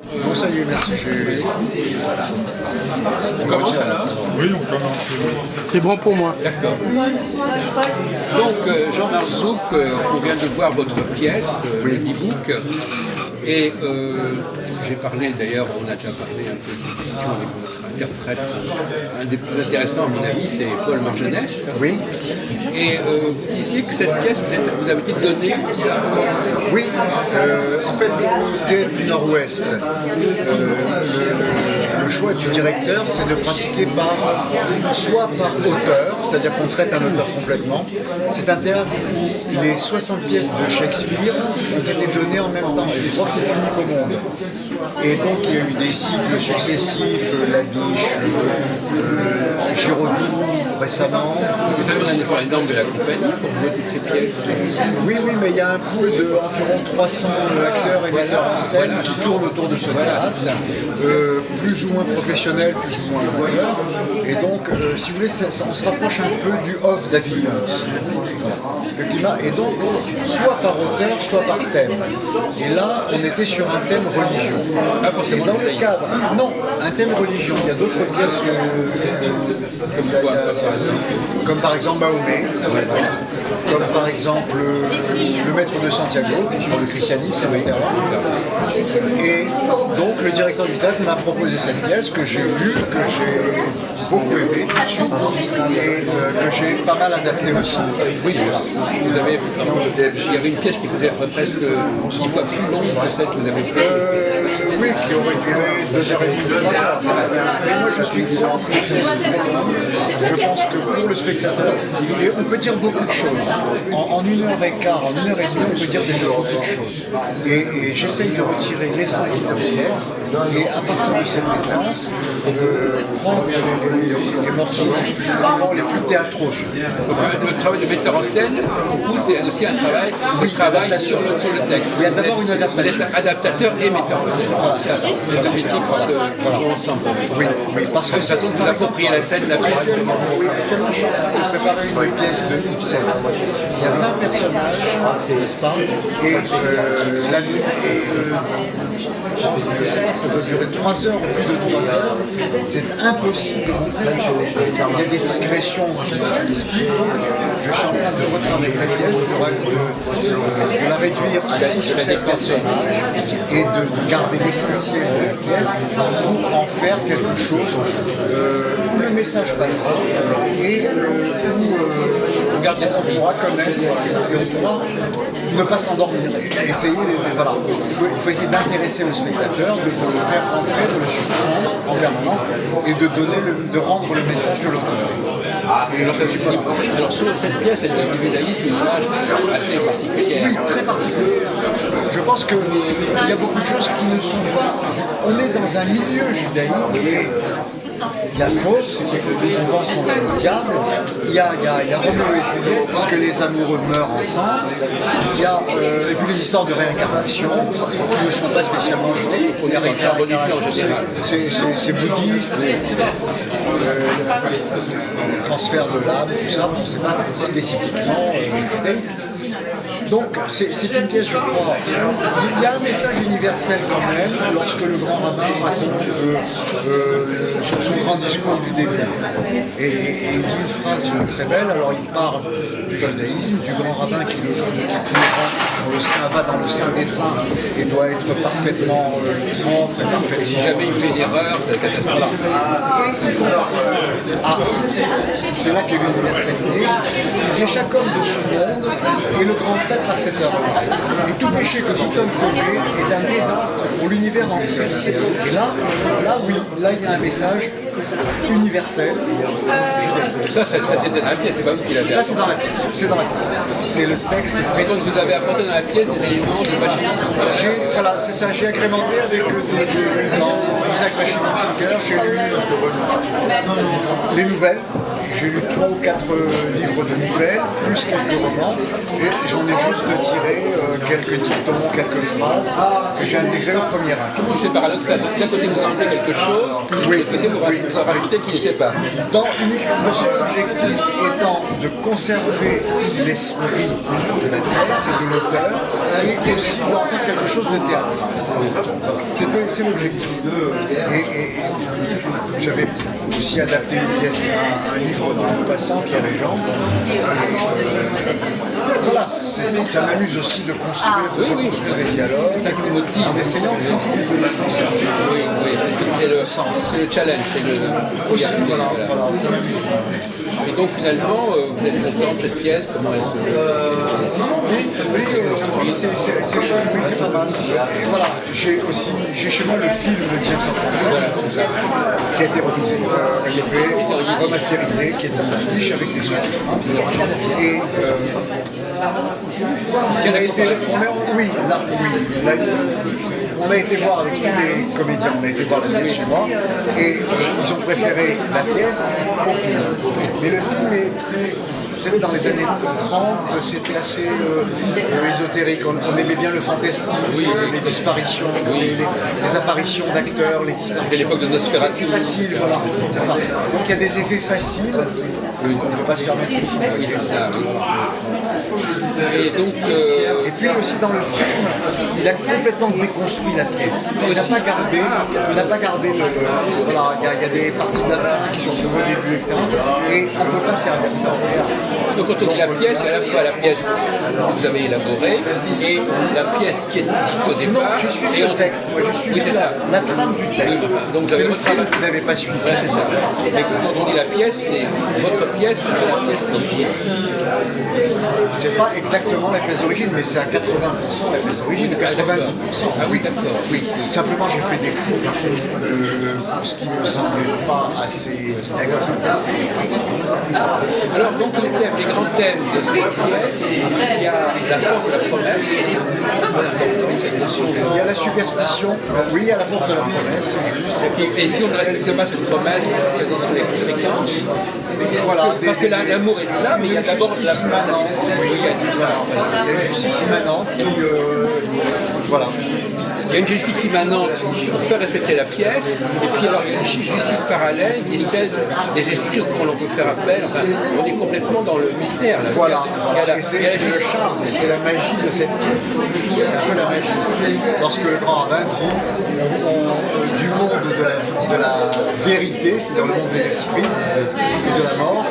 Bon, ça y est, merci. On commence alors? Oui, on commence. C'est bon pour moi. D'accord. Donc, Jean-Marc Zouk, on vient de voir votre pièce, l'e-book. Et j'ai parlé, d'ailleurs, on a déjà parlé un peu de cette question avec votre interprète. Un des plus intéressants, à mon avis, c'est Paul Margenest. Oui. Et vous disiez que cette pièce, vous avez été donnée pour ça? Oui, en fait, le théâtre du Nord-Ouest, le choix du directeur, c'est de pratiquer soit par auteur, c'est-à-dire qu'on traite un auteur complètement. C'est un théâtre où les 60 pièces de Shakespeare ont été données en même temps. Et je crois que c'est unique au monde. Et donc, il y a eu des cycles successifs, La Biche, Giraudoux, récemment. Vous savez, on a pour les normes de la compagnie pour jouer toutes ces pièces. Oui, mais il y a un pool d'environ 300 acteurs et metteurs en scène qui tournent autour de ce théâtre, plus ou moins professionnels, plus ou moins amateurs. Et donc, si vous voulez, on se rapproche un peu du off d'Avignon. Le climat est donc soit par auteur, soit par thème. Et là, on était sur un thème religion. Et dans le cadre, non, un thème religion. Il y a d'autres pièces comme par exemple Mahomet, comme par exemple le Maître de Santiago, qui est sur le christianisme, c'est mon terrain. Et donc le directeur du théâtre m'a proposé cette pièce que j'ai lue, que j'ai beaucoup aimée tout de suite, et que j'ai pas mal adaptée aussi. Oui, vous avez, il y avait une pièce qui faisait presque 10 fois plus longue que celle que vous avez faite. Oui, qui aurait duré 2h30, 3 heures. Mais moi je suis contre les pièces. Je pense que pour le spectateur, et on peut dire beaucoup de choses. En 1h15, en 1h30, on peut dire déjà beaucoup de choses. Et j'essaye de retirer l'essence de la pièce, et à partir de cette essence, prendre les morceaux les plus flagrants, les plus théâtraux. Donc, le travail de metteur en scène, pour vous, c'est aussi un travail qui travaille sur le texte. Il y a d'abord une adaptation. Vous êtes adaptateur et metteur en scène. C'est ça. C'est deux métiers qui vont ensemble. Oui, parce que de toute façon, vous appropriez la scène de la pièce. Actuellement, je suis en train de préparer une pièce de Ibsen. Il y a 20 personnages, n'est-ce pas? Et je ne sais pas, ça doit durer 3 heures ou plus de 3 heures. C'est impossible de montrer ça. Il y a des discrétions, je suis en train de retravailler la pièce, de la réduire à 6 ou 7 personnages et de garder l'essentiel de la pièce pour en faire quelque chose où le message passera et où on pourra connaître et on pourra ne pas s'endormir. Voilà. Il faut essayer d'intéresser le spectateur, de le faire rentrer, de le surprendre en permanence et de rendre le message de l'auteur. Alors sur cette pièce, elle donne du judaïsme une image assez particulière. Oui, très particulière. Je pense qu'il y a beaucoup de choses qui ne sont pas... On est dans un milieu judaïque et il y a Fausse, on vend son âme au diable, il y a Roméo et Juliette, puisque les amoureux meurent ensemble, il y a, et puis les histoires de réincarnation, qui ne sont pas spécialement judaïques, il y a réincarnation, c'est bouddhiste, etc. Le transfert de l'âme, tout ça, bon, c'est pas spécifiquement judaïque. Donc c'est une pièce, je crois, il y a un message universel quand même lorsque le grand rabbin raconte son grand discours du début. Et il dit une phrase très belle, alors il parle du judaïsme, du grand rabbin qui le jour de Kippour va dans le sein des saints et doit être parfaitement propre et parfaitement... Et si jamais il fait une erreur, c'est la catastrophe. Et il compare ça. C'est là qu'est l'universalité. Il dit chaque homme de ce monde est le grand prêtre à cette heure-là. Et tout péché que tout homme commet est un désastre pour l'univers entier. Et là, oui, là il y a un message universel, judaïque. Ça c'était dans la pièce, c'est pas vous qui l'avez. Ça c'est dans la pièce, c'est le texte précis. Donc vous avez apporté dans la pièce des éléments de Bachevitz. Voilà, c'est ça, j'ai agrémenté avec dans Isaac Bachevitz-Singer, j'ai lu les nouvelles. J'ai lu 3 ou 4 livres de nouvelles, plus quelques romans, et j'en ai juste tiré quelques dictons, quelques phrases que j'ai intégrées au premier acte. C'est paradoxal. D'un côté, vous enlevez quelque chose, de l'autre côté, vous en rajoutez qui n'était pas. Le seul objectif étant de conserver l'esprit de la pièce et de l'auteur, et aussi d'en faire quelque chose de théâtral. C'est l'objectif. Et j'avais aussi adapté une pièce, un livre dans le passant, Pierre et Jean. Voilà, ça m'amuse aussi de construire, des dialogues en essayant de la conserver. Oui, c'est le sens, c'est le challenge, c'est le aussi, voilà, ça m'amuse. Et donc finalement, vous êtes content de cette pièce, comment elle se... Oui, c'est pas mal. Et voilà, j'ai chez moi le film de James Cameron qui a été remasterisé, qui est en fiche avec des sous-titres. Et on a été voir avec tous les comédiens, on a été voir la pièce chez moi, et ils ont préféré la pièce au film. Mais le film est très... Vous savez, dans les années 30, c'était assez ésotérique. On aimait bien le fantastique, les disparitions, les apparitions d'acteurs, les disparitions. C'était l'époque de Nosferatu. C'est facile, voilà, c'est ça. Donc il y a des effets faciles qu'on ne peut pas se permettre ici. Oui, c'est ça, oui. Et donc... Et puis aussi dans le film, il a complètement déconstruit la pièce. Il n'a pas gardé le... Voilà, il y a des parties de la fin qui sont au début, etc. Et on ne peut pas servir ça au théâtre. Donc quand on dit la pièce, il y a à la fois la pièce que vous avez élaborée et la pièce qui est existe au départ. Non, je suis le texte. Moi, je suis la trame du texte. Donc c'est le film que vous n'avez pas suivi. Voilà, c'est ça. Mais quand on dit la pièce, c'est votre pièce, c'est la pièce d'origine. C'est pas exactement la pièce d'origine, mais c'est à 80% la pièce d'origine, 90%. Ah oui, Oui, d'accord. oui. Simplement, j'ai fait des fautes pour ce qui me semblait pas assez didactique, assez pratique. Alors, donc, les grands thèmes de cette pièce, il y a la force de la promesse, il y a la superstition, oui, il y a la force de la promesse. Et si on ne respecte pas cette promesse, quelles sont les conséquences? Voilà, parce que l'amour est là, mais il y a d'abord la immanente. Oui, il y a une justice immanente qui, voilà. Il y a une justice immanente pour faire respecter la pièce, et puis alors il y a une justice parallèle qui est celle des esprits auxquels on peut faire appel. Enfin, on est complètement dans le mystère. Là. Voilà, et c'est le charme, et c'est la magie de cette pièce. C'est un peu la magie. Lorsque le grand rabbin dit du monde de la vérité, c'est-à-dire le monde des esprits et de la mort,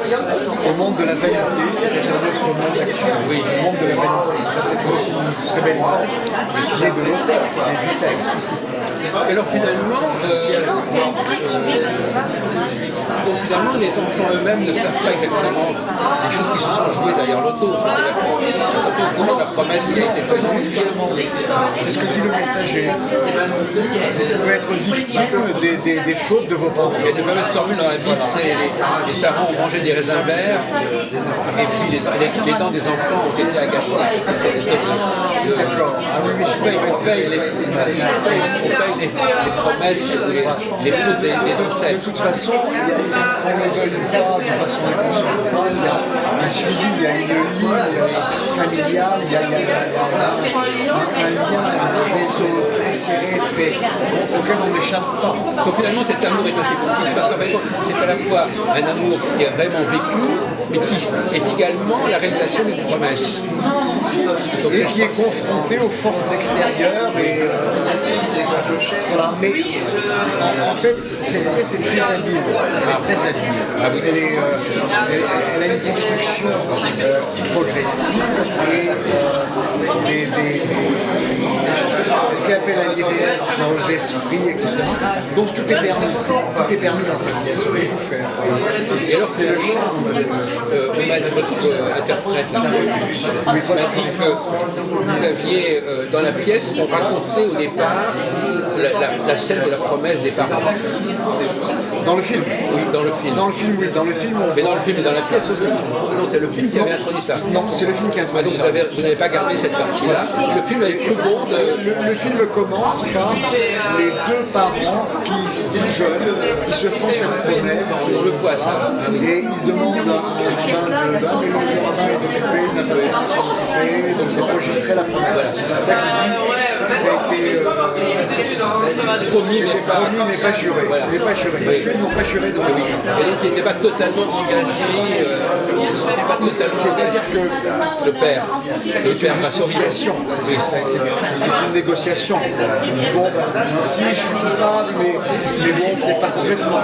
au monde de la vanité, c'est-à-dire notre monde actuel. Oui, le monde de la vanité. Ça, c'est aussi une très belle image, qui est de l'auteur, du texte. Et alors finalement, les enfants eux-mêmes ne savent pas exactement les choses qui se sont jouées derrière l'auto. C'est surtout la promesse qui a été faite. C'est ce que dit le messager. Vous pouvez être victime des fautes de vos parents. Il y a des fameuses formules dans la Bible, c'est les parents ont mangé des raisins verts, et puis les dents des enfants ont été agachées. D'accord. On paye les promesses, les fautes des ancêtres. De toute façon, on ne le veuille pas de façon inconsciente. Il y a un suivi, il y a une ligne familiale, il y a un lien, un réseau très serré, auquel on n'échappe pas. Donc finalement cet amour est assez compliqué parce qu'en fait c'est à la fois un amour qui est vraiment vécu, mais qui est également la réalisation d'une promesse. Donc, et qui est confronté aux forces extérieures. Voilà. Mais en fait, cette pièce est très habile. Elle est très habile. Ah oui. Elle a une construction progressive et elle fait appel à l'irréel, aux esprits, etc. Donc tout est permis. Tout est permis dans cette pièce. On peut tout faire. Et alors c'est le charme. Votre interprète là, m'a dit que vous aviez dans la pièce, on racontait au départ la scène de la promesse des parents. Dans le film? Oui, dans le film. Dans le film, oui. Dans le film, mais dans le film et dans la pièce aussi. Non, c'est le film qui avait introduit ça. Non, c'est le film qui a introduit ça. Donc vous n'avez pas gardé cette partie-là. Le film est plus bon le film commence par les deux parents plus jeunes qui se font cette promesse. On le voit ça. Et ils demandent à un rabbin mais le rabbin est occupé, n'a pas pu s'en occuper, donc d'enregistrer la promesse. C'est pour ça qu'il dit promis mais pas juré. Voilà. Mais pas juré. Parce qu'ils n'ont pas juré de Oui. Et donc il n'était pas totalement engagé, il ne se sentait pas totalement C'est-à-dire que le père. c'est une justification, c'est une négociation. Bon, ben, si je suis coupable, mais bon, peut-être pas complètement.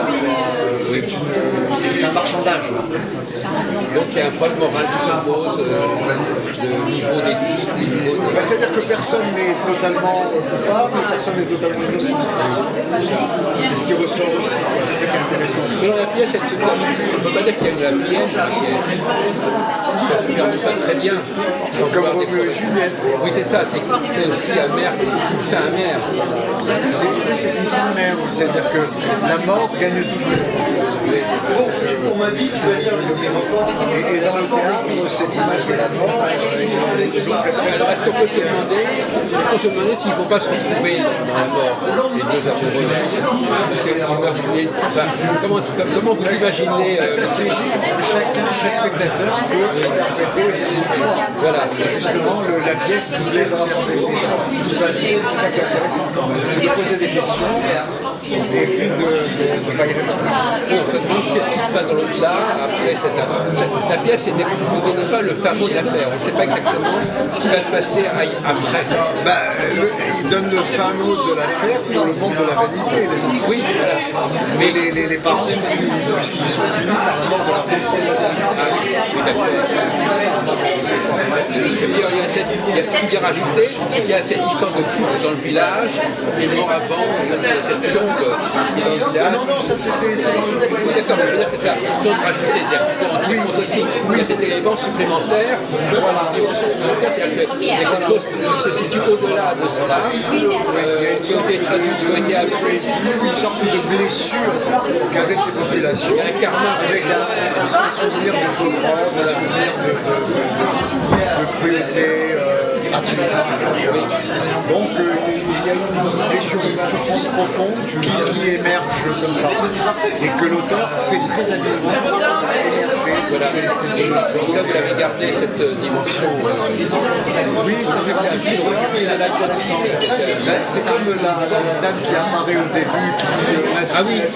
C'est un marchandage. Donc il y a un problème moral qui se pose, de niveau d'éthique, Ben, c'est-à-dire que personne n'est totalement coupable, personne n'est totalement innocent. C'est ce qui ressort aussi, c'est ça qui est intéressant. Selon la pièce, elle se termine. On ne peut pas dire qu'il y a eu la pièce, ça ne se termine pas très bien. Comme Roméo et Juliette. Oui, c'est ça, c'est aussi amer, une fin amère. C'est une fin mère, c'est-à-dire que la mort gagne toujours. Et dans le théâtre, cette image de la mort, Alors est-ce qu'on peut se demander s'ils ne vont pas se retrouver dans la mort, les deux amoureux? Parce que comment vous imaginez ça c'est chaque spectateur peut interpréter son choix. Voilà. Justement, la pièce laisse faire des choses. C'est ça qui est intéressant quand même. C'est de poser des questions et puis de pas y répondre. On se demande qu'est-ce qui se passe dans l'au-delà après cette affaire. La pièce ne nous donne pas le fin mot de l'affaire. On ne sait pas exactement ce qui va se passer après. Il donne le fin mot de l'affaire pour le monde de la vanité, les enfants. Oui, voilà. Mais les parents sont punis, puisqu'ils sont punis par la mort de leurs enfants. Ah oui, d'accord. Et puis il y a ce qui est rajouté, c'est qu'il y a cette histoire de couple dans le village, et mort avant, cette tombe qui est dans le village. Non, ça c'est dans le texte. Oui, d'accord, mais je veux dire que ça donc rajouter des comptes aussi. Il y a cet élément supplémentaire, dimension supplémentaire, c'est-à-dire qu'il y a quelque chose qui se situe au-delà de cela, qui a été traduit, qui a été appris. Une sorte de blessure qu'avaient ces populations, Il y a un karma avec un souvenir de pogrom, un souvenir de cruauté gratuite. Donc il y a une blessure, une souffrance profonde qui émerge comme ça, et que l'auteur fait très habilement émerger. Voilà. Et là, vous avez gardé cette dimension. Oui, ça fait partie de l'histoire. C'est comme la dame qui apparaît au début, la fille.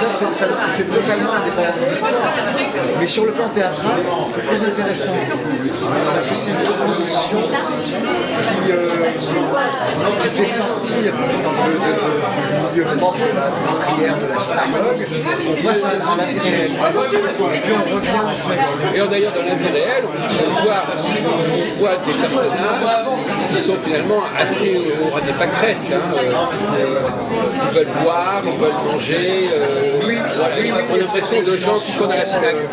Ça, c'est totalement indépendant de l'histoire. Mais sur le plan théâtral, c'est très intéressant. Parce que c'est une proposition qui fait sortir du milieu propre de la prière de la synagogue. On passe à la vie réelle. Et puis on revient à la synagogue. Et d'ailleurs, dans la vie réelle, on voit des personnages qui sont finalement assez des pâquerettes. Ils veulent boire, ils veulent manger. On a l'impression de gens qui sont dans la synagogue.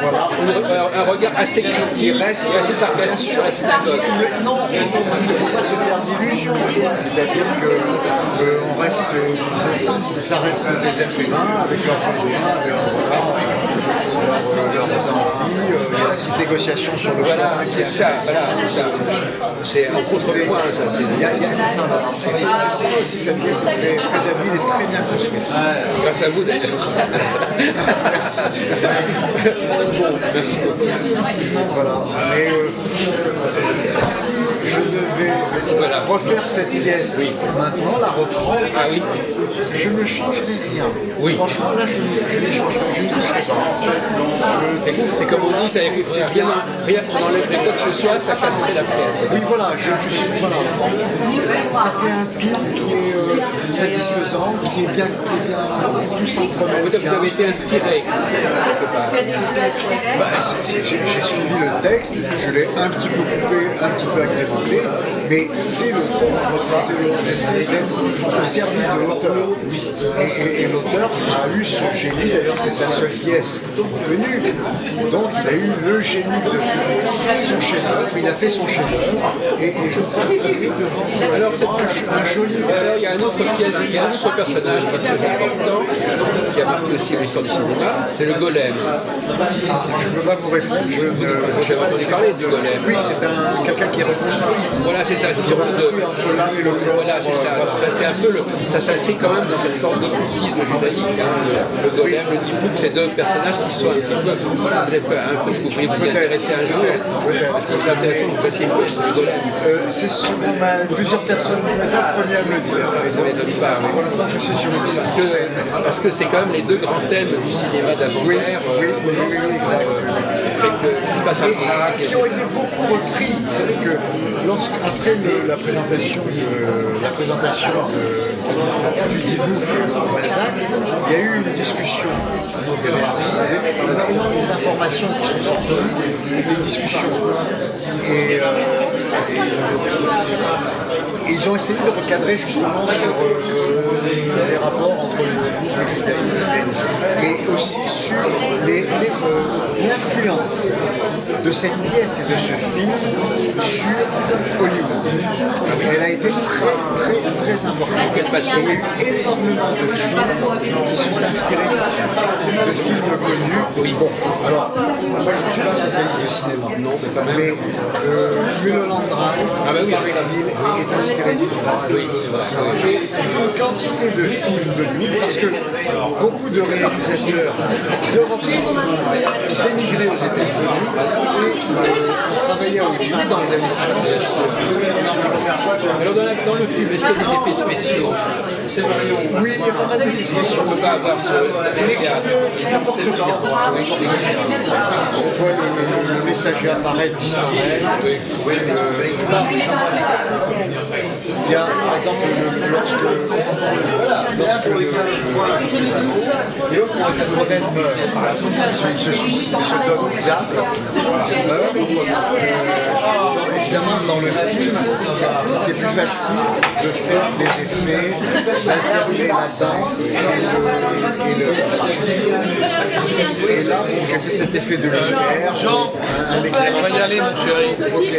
Un regard assez critique et assez sarcastique sur la synagogue. Non, il ne faut pas se faire d'illusions. C'est-à-dire que ça reste des êtres humains avec leurs besoins, avec leurs envies, il y a une petite négociation sur le voilà, plan. c'est ça. C'est un contrepoint, ça. C'est ça. Et c'est pour ça aussi que la pièce est très habile et très bien construite. Grâce à vous d'ailleurs. Merci. Bon, merci beaucoup. Voilà. Mais si je devais refaire cette pièce maintenant, la reprendre, je ne changerai rien. Oui. Franchement, là, je ne changerai, je ne toucherai pas. C'est comme on dit, on enlèverait quoi que ce soit, ça casserait la pièce. Oui, voilà, voilà. Ça fait un tout qui est satisfaisant, qui est bien tout s'entremêle. Peut-être que vous avez été inspiré quelque part. J'ai suivi le texte, je l'ai un petit peu coupé, un petit peu agrémenté, mais c'est l'auteur. J'essaie d'être au service de l'auteur. Et l'auteur a eu ce génie, d'ailleurs c'est sa seule pièce connue. Donc il a eu le génie de son chef-d'œuvre, il a fait son chef-d'œuvre, et je crois qu'il est devant Alors, un joli. Alors, il y a un autre pièce, il y a un autre personnage qui est très important, qui a marqué aussi l'histoire du cinéma, c'est le golem. Je ne peux pas vous répondre, J'avais entendu parler du golem. Oui, c'est quelqu'un qui est reconstruit. Voilà, c'est ça. Qui est reconstruit entre l'âme et le corps. Voilà, c'est ça. C'est un peu ça s'inscrit quand même dans cette forme d'occultisme judaïque. Le golem, le dibouk, c'est deux personnages personnages qui sont un petit peu, peut-être un peu, vous pourriez vous y intéresser un jour. Parce que c'est intéressant, vous fassiez une pièce rigolote. C'est ce qu'on m'a plusieurs personnes m'ont premier à me le dire. Ça ne m'étonne pas. Oui. Pour l'instant, je suis sur une scène. Parce que c'est quand même les deux grands thèmes du cinéma d'avant-guerre. Oui, exact. Qui se passe à Prague. Qui ont été beaucoup repris. Vous savez que après la présentation du D-Book au Balzac, il y a eu une discussion. Il y avait énormément d'informations qui sont sorties et des discussions. Et ils ont essayé de recadrer justement sur les rapports entre le D-Book, le judaïsme et aussi sur l'influence de cette pièce et de ce film sur Hollywood. Elle a été très importante. Et il y a eu énormément de films qui sont inspirés de films connus. Bon, alors, moi je ne suis pas spécialiste de cinéma, mais Mulholland Drive, paraît-il, est inspiré du film. Et une quantité de films de lui, parce que beaucoup de réalisateurs d'Europe centrale ont émigré aux États-Unis et travaillaient à Hollywood dans les années 50-60. Alors dans le film, est-ce qu'il y a des effets spéciaux? Oui, il y a pas mal d'effets spéciaux. On ne peut pas avoir ce qui n'apportent rien. On voit le messager apparaître, disparaître. Il y a par exemple lorsque Rodin meurt, il se suicide, il se donne au diable, il meurt. Évidemment, dans le film, c'est plus facile de faire des effets, d'alterner la danse et là, j'ai fait cet effet de lumière. Jean, on va y aller, mon chéri. Ok.